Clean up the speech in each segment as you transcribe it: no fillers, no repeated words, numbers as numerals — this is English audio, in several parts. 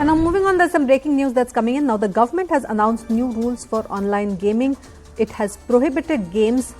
And now moving on, there's some breaking news that's coming in. Now the government has announced new rules for online gaming. It has prohibited games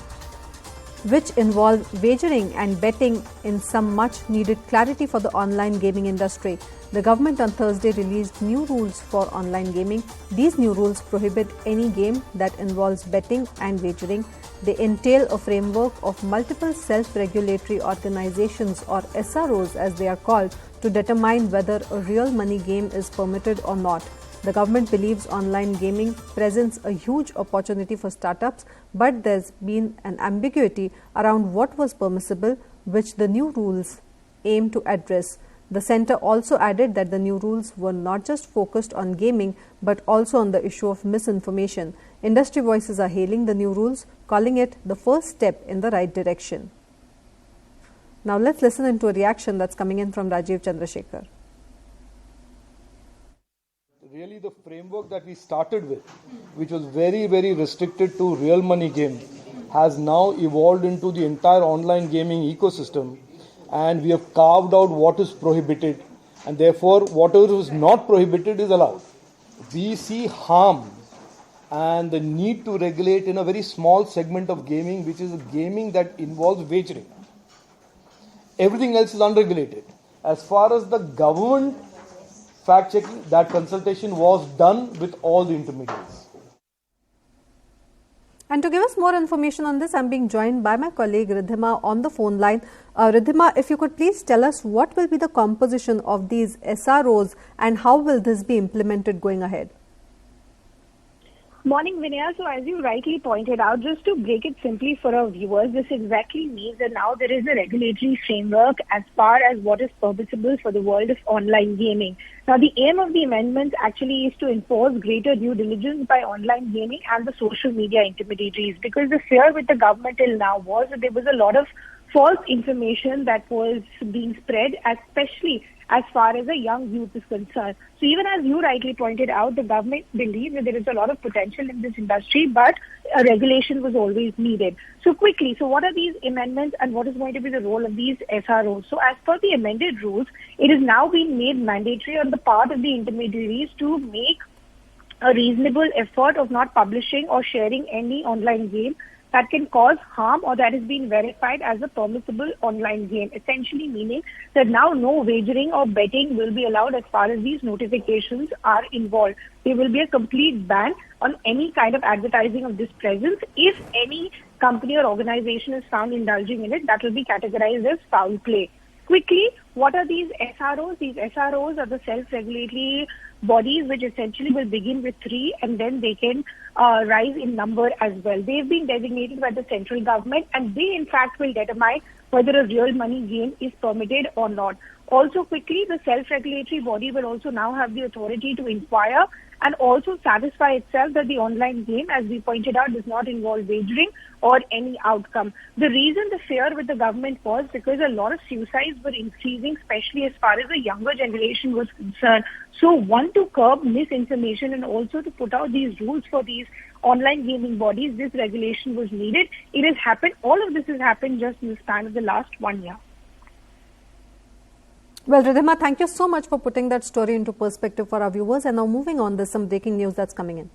which involve wagering and betting in some much needed clarity for the online gaming industry. The government on Thursday released new rules for online gaming. These new rules prohibit any game that involves betting and wagering. They entail a framework of multiple self-regulatory organizations, or SROs as they are called, to determine whether a real money game is permitted or not. The government believes online gaming presents a huge opportunity for startups, but there's been an ambiguity around what was permissible, which the new rules aim to address. The centre also added that the new rules were not just focused on gaming, but also on the issue of misinformation. Industry voices are hailing the new rules, calling it the first step in the right direction. Now let's listen into a reaction that's coming in from Rajiv Chandrasekhar. Really the framework that we started with, which was very, very restricted to real money games, has now evolved into the entire online gaming ecosystem, and we have carved out what is prohibited, and therefore whatever is not prohibited is allowed. We see harm and the need to regulate in a very small segment of gaming, which is a gaming that involves wagering. Everything else is unregulated. As far as the government fact-checking, that consultation was done with all the intermediaries. And to give us more information on this, I'm being joined by my colleague Ridhima on the phone line. Ridhima, if you could please tell us what will be the composition of these SROs and how will this be implemented going ahead? Morning, Vinaya. So as you rightly pointed out, just to break it simply for our viewers, this exactly means that now there is a regulatory framework as far as what is permissible for the world of online gaming. Now, the aim of the amendments actually is to enforce greater due diligence by online gaming and the social media intermediaries, because the fear with the government till now was that there was a lot of false information that was being spread, especially as far as the young youth is concerned. So even as you rightly pointed out, the government believes that there is a lot of potential in this industry, but a regulation was always needed. So quickly, so what are these amendments and what is going to be the role of these SROs? So as per the amended rules, it is now being made mandatory on the part of the intermediaries to make a reasonable effort of not publishing or sharing any online game that can cause harm or that has been verified as a permissible online game, essentially meaning that now no wagering or betting will be allowed as far as these notifications are involved. There will be a complete ban on any kind of advertising of this presence. If any company or organization is found indulging in it, that will be categorized as foul play. Quickly, what are these SROs? These SROs are the self-regulatory bodies which essentially will begin with 3 and then they can rise in number as well. They've been designated by the central government and they in fact will determine whether a real money game is permitted or not. Also quickly, the self-regulatory body will also now have the authority to inquire and also satisfy itself that the online game, as we pointed out, does not involve wagering or any outcome. The reason the fear with the government was because a lot of suicides were increasing, especially as far as the younger generation was concerned. So one, to curb misinformation and also to put out these rules for these online gaming bodies, this regulation was needed. It has happened, all of this has happened just in the span of the last 1 year. Well, Ridhima, thank you so much for putting that story into perspective for our viewers. And now moving on, there's some breaking news that's coming in.